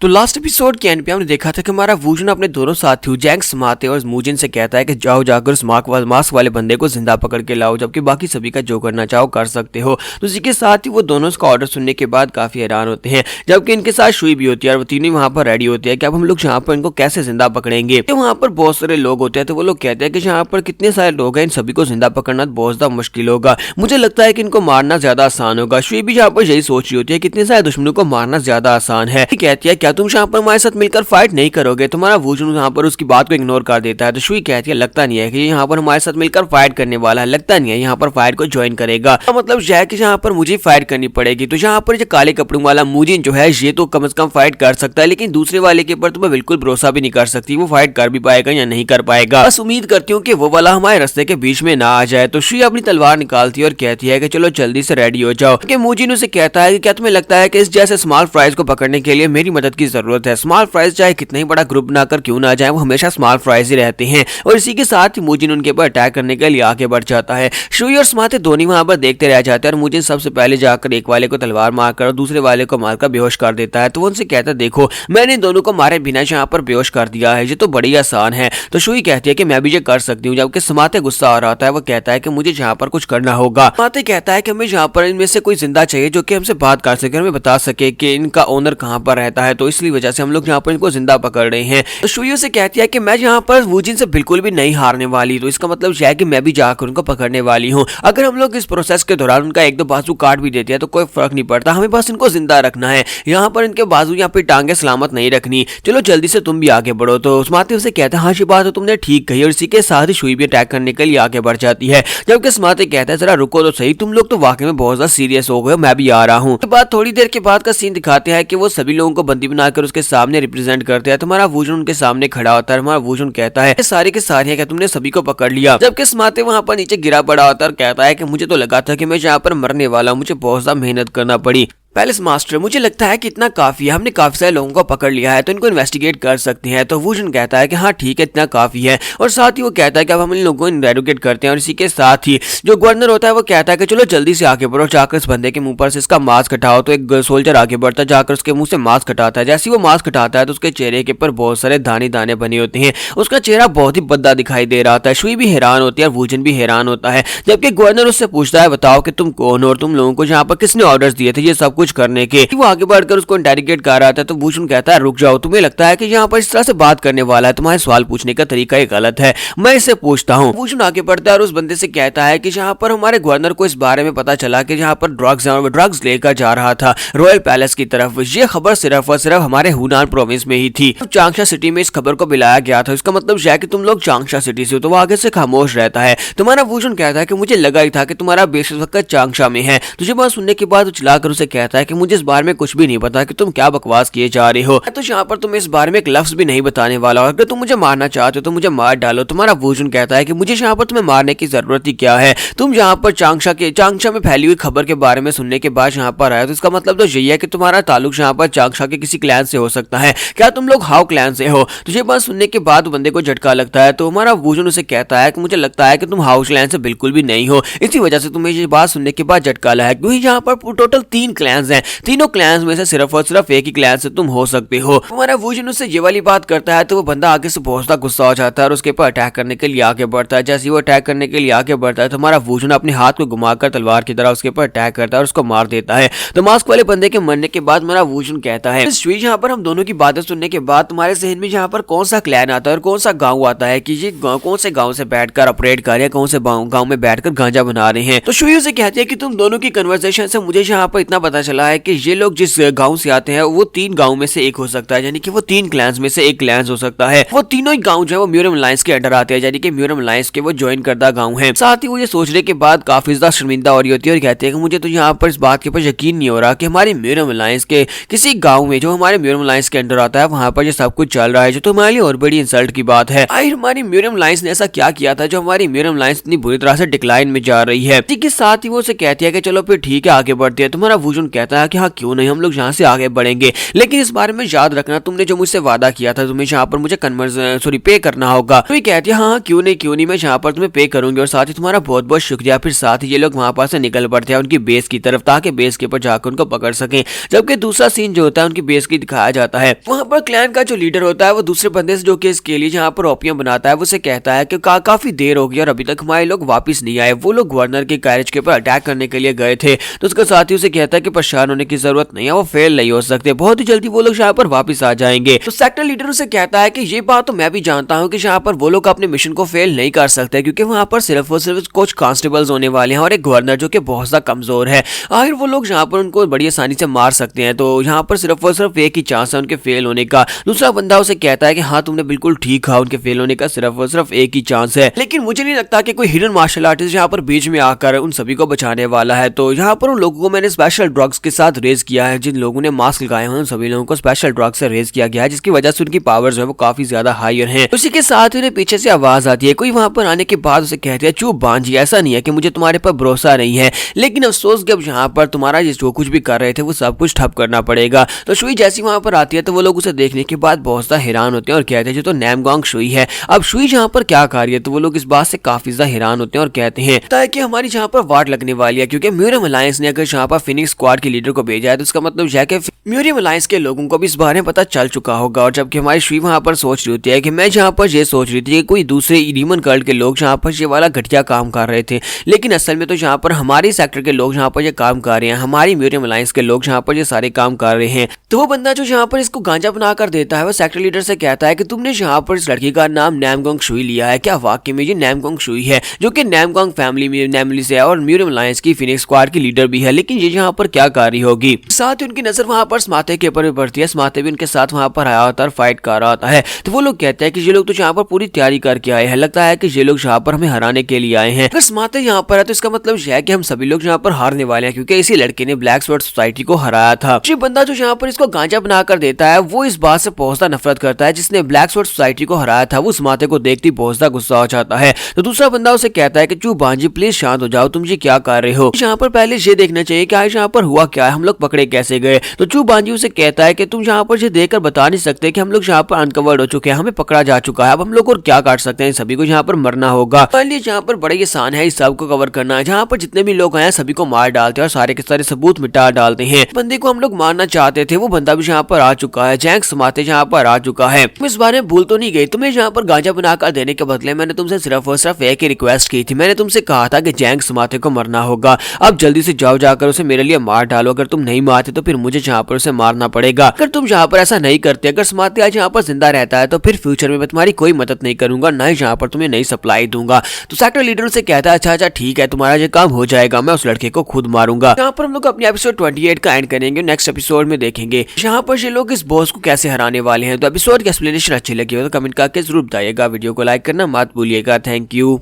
तो last episode के and पे हमने देखा था कि हमारा वूजन अपने दोनों साथियों जैंग समाते और मूजिन से कहता है कि जाओ जाकर उस मास्क वाले बंदे को जिंदा पकड़ के लाओ, जबकि बाकी सभी का जो करना चाहो कर सकते हो। तो इसी के साथ ही वो दोनों इसका ऑर्डर सुनने के बाद काफी हैरान होते हैं, जबकि इनके साथ शुई भी होती है और वो तीनों वहाँ पर रेडी होते हैं कि अब हम लोग यहाँ पर इनको कैसे जिंदा पकड़ेंगे। तो वहाँ पर बहुत सारे लोग होते हैं, तो वो लोग कहते हैं कि यहाँ पर कितने सारे लोग हैं, इन सभी को जिंदा पकड़ना बहुत ज्यादा मुश्किल होगा। मुझे लगता है कि इनको मारना ज्यादा आसान होगा। शुई भी यहाँ पर यही सोच रही होती है, कितने सारे दुश्मनों को मारना ज्यादा आसान है। कहती है क्या तुम यहाँ पर हमारे मिलकर फाइट नहीं करोगे? तुम्हारा वूजन यहाँ पर उसकी बात को इग्नोर कर देता है। तो शुई कहती है लगता नहीं है कि यहाँ पर हमारे साथ मिलकर फाइट करने वाला है, लगता नहीं है यहाँ पर फाइट को ज्वाइन करेगा। तो मतलब यह है कि यहाँ पर मुझे फाइट करनी पड़ेगी। तो यहाँ पर जो काले कपड़ों वाला मूजिन जो है ये तो कम से कम फाइट कर सकता है, लेकिन दूसरे वाले के ऊपर तो मैं बिल्कुल भरोसा भी नहीं कर सकती वो फाइट कर भी पाएगा या नहीं कर पाएगा। बस उम्मीद करती हूँ कि वो वाला हमारे रास्ते के बीच में ना आ जाए। तो शुई अपनी तलवार निकालती है और कहती है कि चलो जल्दी से रेडी हो जाओ। मूजिन उसे कहता है कि क्या तुम्हें लगता है कि इस जैसे स्मॉल फ्राइज को पकड़ने के लिए मेरी मदद की जरूरत है? स्मॉल फ्राइज चाहे कितना ही बड़ा ग्रुप बनाकर क्यों ना जाए, वो हमेशा स्मॉल फ्राइज ही रहते हैं। और इसी के साथ ही मूजिन उनके ऊपर अटैक करने के लिए आगे बढ़ जाता है। शुई और समाते दोनों वहां पर देखते रह जाते हैं और मूजिन सबसे पहले जाकर एक वाले को तलवार मारकर और दूसरे वाले को मारकर बेहोश कर देता है। तो वो उनसे कहता है देखो मैंने इन दोनों को मारे बिना यहाँ पर बेहोश कर दिया है, ये तो बड़ी आसान है। तो शुई कहती है कि मैं भी ये कर सकती हूँ, जबकि समाते गुस्सा आ रहा है। वो कहता है कि मुझे यहाँ पर कुछ करना होगा। समाते कहता है कि हमें यहाँ पर इनमें से कोई जिंदा चाहिए जो कि हमसे बात कर सके, हमें बता सके कि इनका ओनर कहाँ पर रहता है, तो इसलिए वजह से हम लोग यहाँ पर इनको जिंदा पकड़ रहे हैं। तो शुई से कहती है कि मैं यहाँ पर वूजिन से बिल्कुल भी नहीं हारने वाली, तो इसका मतलब यह है कि मैं भी जाकर उनको पकड़ने वाली हूँ। अगर हम लोग इस प्रोसेस के दौरान उनका एक दो बाजू काट भी देते हैं तो कोई फर्क नहीं पड़ता, हमें बस इनको जिंदा रखना है। यहाँ पर इनके बाजू यहाँ पे टांगे सलामत नहीं रखनी। चलो जल्दी से तुम भी आगे बढ़ो। तो समाते उसे कहता है हाँ ये बात तो तुमने ठीक कही, और इसी के साथ ही शुई भी अटैक करने के लिए आगे बढ़ जाती है। जबकि समाते कहता है जरा रुको तो सही, तुम लोग तो वाकई में बहुत ज्यादा सीरियस हो गए, मैं भी आ रहा हूँ। बात थोड़ी देर के बाद का सीन दिखाते हैं कि वो सभी लोगों को बंदी बनाकर उसके सामने रिप्रेजेंट करते हैं। तुम्हारा वूजन उनके सामने खड़ा होता है। हमारा वूजन कहता है सारे के सारे क्या तुमने सभी को पकड़ लिया? जबकि समाते वहां पर नीचे गिरा पड़ा होता है और कहता है कि मुझे तो लगा था कि मैं यहाँ पर मरने वाला हूँ, मुझे बहुत ज्यादा मेहनत करना पड़ी। पैलेस मास्टर मुझे लगता है कि इतना काफी है, हमने काफी सारे लोगों को पकड़ लिया है, तो इनको इन्वेस्टिगेट कर सकते हैं। तो वूजन कहता है कि हाँ ठीक है इतना काफी है, और साथ ही वो कहता है कि अब हम इन लोगों को इन्वेस्टिगेट करते हैं। और इसी के साथ ही जो गवर्नर होता है वो कहता है कि चलो जल्दी से आगे बढ़ो, जाकर इस बंदे के मुंह पर से इसका मास्क हटाओ। तो एक सोल्जर आगे बढ़ता है, जाकर उसके मुंह से मास्क हटाता है। जैसे ही वो मास्क हटाता है तो उसके चेहरे के ऊपर बहुत सारे दाने दाने बने होते हैं, उसका चेहरा बहुत ही भद्दा दिखाई दे रहा था। शुई भी हैरान होती है और वूजन भी हैरान होता है। जबकि गवर्नर उससे पूछता है बताओ कि तुम कौन हो और तुम लोगों को यहाँ पर किसने ऑर्डर्स दिए थे ये सब कुछ करने के? वो आगे बढ़कर उसको इंटेरोगेट कर रहा था। तो वूजन कहता है रुक जाओ, तुम्हें लगता है कि यहाँ पर इस तरह से बात करने वाला है, तुम्हारे सवाल पूछने का तरीका ही गलत है, मैं इसे पूछता हूँ। वूजन आगे बढ़ता है और उस बंदे से कहता है कि यहाँ पर हमारे गवर्नर को इस बारे में पता चला कि यहाँ पर ड्रग्स लेकर जा रहा था रॉयल पैलेस की तरफ। ये खबर सिर्फ और सिर्फ हमारे हुनान प्रोविंस में ही थी। चांगशा सिटी में इस खबर को मिलाया गया था, इसका मतलब यह है कि तुम लोग चांगशा सिटी से हो। तो वो आगे से खामोश रहता है। तुम्हारा वूजन कहता है कि मुझे लगा ही था कि तुम्हारा बेस इस वक्त चांगशा में है। तुझे बात सुनने के बाद चलाकर उसे कहता है कि मुझे इस बारे में कुछ भी नहीं पता कि तुम क्या बकवास किए जा रहे हो। तो यहाँ पर तुम इस बारे में एक लफ्ज भी नहीं बताने वाला, और अगर तुम मुझे मारना चाहते हो तो मुझे मार डालो। तुम्हारा वूजन कहता है कि मुझे यहाँ पर तुम्हें मारने की जरूरत ही क्या है, तुम यहाँ पर चांगशा में फैली हुई खबर के बारे में सुनने के बाद यहाँ पर आए, तो इसका मतलब तो यही है कि तुम्हारा ताल्लुक यहाँ पर चांगशा के किसी क्लैन से हो सकता है। क्या तुम लोग हाउ क्लैन से हो? तुझे बात सुनने के बाद बंदे को झटका लगता है। तो हमारा वूजन उसे कहता है कि मुझे लगता है कि तुम हाउस क्लैन से बिल्कुल भी नहीं हो, इसी वजह से तुम्हें ये बात सुनने के बाद झटका लगा है, क्योंकि यहाँ पर टोटल 3 क्लैंस हैं, तीनों क्लैंस में से सिर्फ और सिर्फ एक ही क्लैन से तुम हो सकते हो। हमारा वूजन उससे ये वाली बात करता है तो वो बंदा आगे से बहुत ज्यादा गुस्सा हो जाता है और उसके ऊपर अटैक करने के लिए आगे बढ़ता है। जैसे वो अटैक करने के लिए आगे बढ़ता है तो हमारा वूजन अपने हाथ को घुमाकर तलवार की तरह उसके ऊपर अटैक करता है और उसको मार देता है। तो मास्क वाले बंदे के मरने के बाद हमारा वूजन कहता है यहाँ पर हम दोनों की बातें सुनने के बाद तुम्हारे जहन में यहाँ पर कौन सा क्लैन आता है और कौन सा गाँव आता है कि ये कौन से गाँव से बैठकर ऑपरेट कर रहे हैं, कौन से गाँव में बैठकर गांजा बना रहे हैं। तो शुई से कहती है कि तुम दोनों की कन्वर्सेशन से मुझे यहाँ पर इतना पता चला है कि ये लोग जिस गाँव से आते हैं वो 3 गाँव में से एक हो सकता है, यानी कि वो 3 क्लैंस में से एक क्लैंस हो सकता है। वो तीनों ही गाँव जो है वो म्यूरम अलायंस के अंडर आते हैं, यानी कि म्यूरम अलायंस के वो ज्वाइन करदा गाँव है। साथ ही वो ये सोचने के बाद काफी ज्यादा शर्मिंदा हो रही होती है और कहते हैं कि मुझे तो यहाँ पर इस बात के ऊपर यकीन नहीं हो रहा कि हमारे म्यूरम अलायंस के किसी गाँव में जो हमारे म्यूरम अलायंस के अंडर आता है वहाँ पर ये सब कुछ चल रहा है, जो तो हमारे लिए और बड़ी इंसल्ट की बात है। आखिर हमारी म्यूरम अलायंस ने ऐसा क्या किया था जो हमारी म्यूरम अलायंस इतनी बुरी तरह से डिक्लाइन में जा रही है। इसी के साथ ही वो उसे कहती है कि चलो फिर ठीक है आगे बढ़ते हैं। तुम्हारा वूजन कहता है कि हाँ क्यों नहीं, हम लोग यहाँ से आगे बढ़ेंगे, लेकिन इस बारे में याद रखना तुमने जो मुझसे वादा किया था तुम्हें यहाँ पर मुझे पे करना होगा। तो ये कहती है हाँ क्यों नहीं मैं यहाँ पर तुम्हें पे करूंगी और साथ ही तुम्हारा बहुत बहुत शुक्रिया। फिर साथ ही ये लोग वहां पर से निकल पड़ते हैं उनकी बेस की तरफ ताकि बेस के ऊपर जाकर उनको पकड़ सकें। जबकि दूसरा सीन जो होता है उनकी बेस की दिखाया जाता है, वहां पर क्लैन का जो लीडर होता है वो दूसरे बंदे से जो कि इसके लिए जहाँ पर ओपियम बनाता है वो उसे कहता है कि काफी देर हो गई और अभी तक हमारे लोग वापस नहीं आए। वो लोग गवर्नर के कैरेज के ऊपर अटैक करने के लिए गए थे। तो उसका साथी उसे कहता है कि परेशान होने की जरूरत नहीं है, वो फेल नहीं हो सकते, बहुत ही जल्दी वो लोग यहाँ पर वापस आ जाएंगे। तो सेक्टर लीडर उसे कहता है कि ये बात तो मैं भी जानता हूँ कि यहाँ पर वो लोग अपने मिशन को फेल नहीं कर सकते क्योंकि वहाँ पर सिर्फ और सिर्फ कुछ कांस्टेबल्स होने वाले हैं और एक गवर्नर जो कि बहुत ज्यादा कमजोर है। आखिर वो लोग यहाँ पर उनको बड़ी आसानी से मार सकते हैं। तो यहाँ पर सिर्फ और सिर्फ एक ही चांस है उनके फेल होने का। दूसरा बंदा उसे कहता है कि हाँ तुमने बिल्कुल ठीक कहा, उनके फेल होने का सिर्फ और सिर्फ एक ही चांस है। लेकिन मुझे नहीं लगता कि कोई हिडन मार्शल आर्टिस्ट यहाँ पर बीच में आकर उन सभी को बचाने वाला है। तो यहाँ पर उन लोगों को मैंने स्पेशल ड्रग्स के साथ रेज किया है, जिन लोगों ने मास्क लगाए हैं उन सभी लोगों को स्पेशल ड्रग्स से रेज किया गया है, जिसकी वजह से उनकी पावर्स जो है वो काफी ज्यादा हायर हैं। उसी के साथ उन्हें पीछे से आवाज आती है, कोई वहां पर आने के बाद उसे कहती है चुप बांझी, ऐसा नहीं है कि मुझे तुम्हारे पर भरोसा नहीं है, लेकिन अफसोस कि अब यहाँ पर तुम्हारा जो कुछ भी कर रहे थे वो सब कुछ ठप करना पड़ेगा। तो शुई जैसी वहां पर आती है तो वो लोग उसे देखने के बाद बहुत ज्यादा हैरान होते हैं और कहते हैं जो तो नामगोंग शुई है, अब शुई जहाँ पर क्या कर रही है। तो वो लोग इस बात से काफी ज्यादा हैरान होते हैं और कहते हैं कि हमारी जहाँ पर वार लगने वाली है, क्योंकि म्यूरियम अलायंस ने अगर यहाँ पर फिनिक्स स्क्वाड के लीडर को भेजा है तो उसका मतलब है कि म्यूरियम अलायंस के लोगों को भी इस बारे में पता चल चुका होगा। और जबकि हमारी शुई वहां पर सोच रही होती है कि मैं जहाँ पर ये सोच रही थी कि कोई दूसरे रीमन कल्ट के लोग जहाँ पर ये वाला घटिया काम कर रहे थे, लेकिन असल में तो यहाँ पर हमारे सेक्टर के लोग जहाँ पर ये काम कर रहे हैं, हमारी म्यूरियम अलायंस के लोग जहाँ पर ये सारे काम कर रहे हैं। तो वो बंदा जो यहाँ पर इसको गांजा बना कर देता है वो सेक्टर लीडर से कहता है कि तुमने यहाँ पर इस लड़की का नाम नामगोंग शुई लिया है, क्या वाकई में ये नामगोंग शुई है जो कि नामगोंग फैमिली से है और म्यूरियम अलायंस की फिनिक्स स्क्वाड की लीडर भी है, लेकिन ये यहाँ पर क्या कर रही होगी। साथ ही उनकी नजर वहां पर स्माते के ऊपर भी पड़ती है, स्माते भी उनके साथ वहां पर आया होता है, फाइट कर रहा होता है। तो वो लोग कहते हैं कि ये लोग तो यहाँ पर पूरी तैयारी करके आए हैं, लगता है कि ये लोग यहाँ पर हमें हराने के लिए आए हैं। अगर स्माते यहाँ पर है तो इसका मतलब यह है कि हम सभी लोग यहाँ पर हारने वाले हैं, क्योंकि इसी लड़के ने ब्लैक स्वॉर्ड सोसाइटी को हराया था। ये बंदा जो यहाँ पर इसको गांजा बनाकर देता है वो इस बात से बहुत ज्यादा नफरत करता है, जिसने ब्लैक स्वॉर्ड सोसाइटी को हराया था वो स्माते को देखती बहुत ज्यादा गुस्सा हो जाता है। तो दूसरा बंदा उसे कहता है कि चू बांजी प्लीज शांत हो जाओ, तुम ये क्या कर रहे हो। यहाँ पर पहले ये देखना चाहिए कि आज यहाँ पर हुआ क्या है, हम लोग पकड़े कैसे गए। तो चू बांजी उसे कहता है कि तुम यहाँ पर ये देखकर बता नहीं सकते कि हम लोग यहाँ पर अनकवर्ड हो चुके हैं, हमें पकड़ा जा चुका है, अब हम लोग और क्या कर सकते हैं, सभी को यहाँ पर मरना होगा। पहले यहाँ पर बड़ा आसान है इस सब को कवर करना, जहाँ पर जितने भी लोग आए सभी को मार डालते हैं और सारे के सारे सबूत मिटा डालते हैं। बंदे को हम लोग मारना चाहते थे, वो बंदा भी यहाँ पर आ चुका है, जैंग समाते यहाँ पर आ चुका है। तुम इस बारे में भूल तो नहीं गई, तुम्हें यहाँ पर गांजा बनाकर देने के बदले मैंने तुमसे सिर्फ और सिर्फ एक ही रिक्वेस्ट की थी, मैंने तुमसे कहा था कि जैंग समाते को मरना होगा, अब जल्दी से जाओ जाकर उसे मेरे लिए मार डालो, अगर तुम नहीं मारते तो फिर मुझे यहाँ पर उसे मारना पड़ेगा। अगर तुम यहाँ पर ऐसा नहीं करते, अगर समाते आज यहाँ पर जिंदा रहता है तो फिर फ्यूचर में मैं तुम्हारी कोई मदद नहीं करूंगा, ना ही यहाँ पर तुम्हें नई सप्लाई दूंगा। तो सेक्टर लीडर से कहता है अच्छा ठीक है, तुम्हारा ये काम हो जाएगा, मैं उस लड़के को खुद मारूंगा। यहाँ पर हम लोग अपने एपिसोड 28 का एंड करेंगे, नेक्स्ट एपिसोड में देखेंगे यहाँ पर ये लोग इस बॉस को कैसे हराने वाले हैं। तो एपिसोड की एक्सप्लेनेशन अच्छी लगी हो तो कमेंट करके जरूर बताइएगा, वीडियो को लाइक करना मत भूलिएगा। Thank you.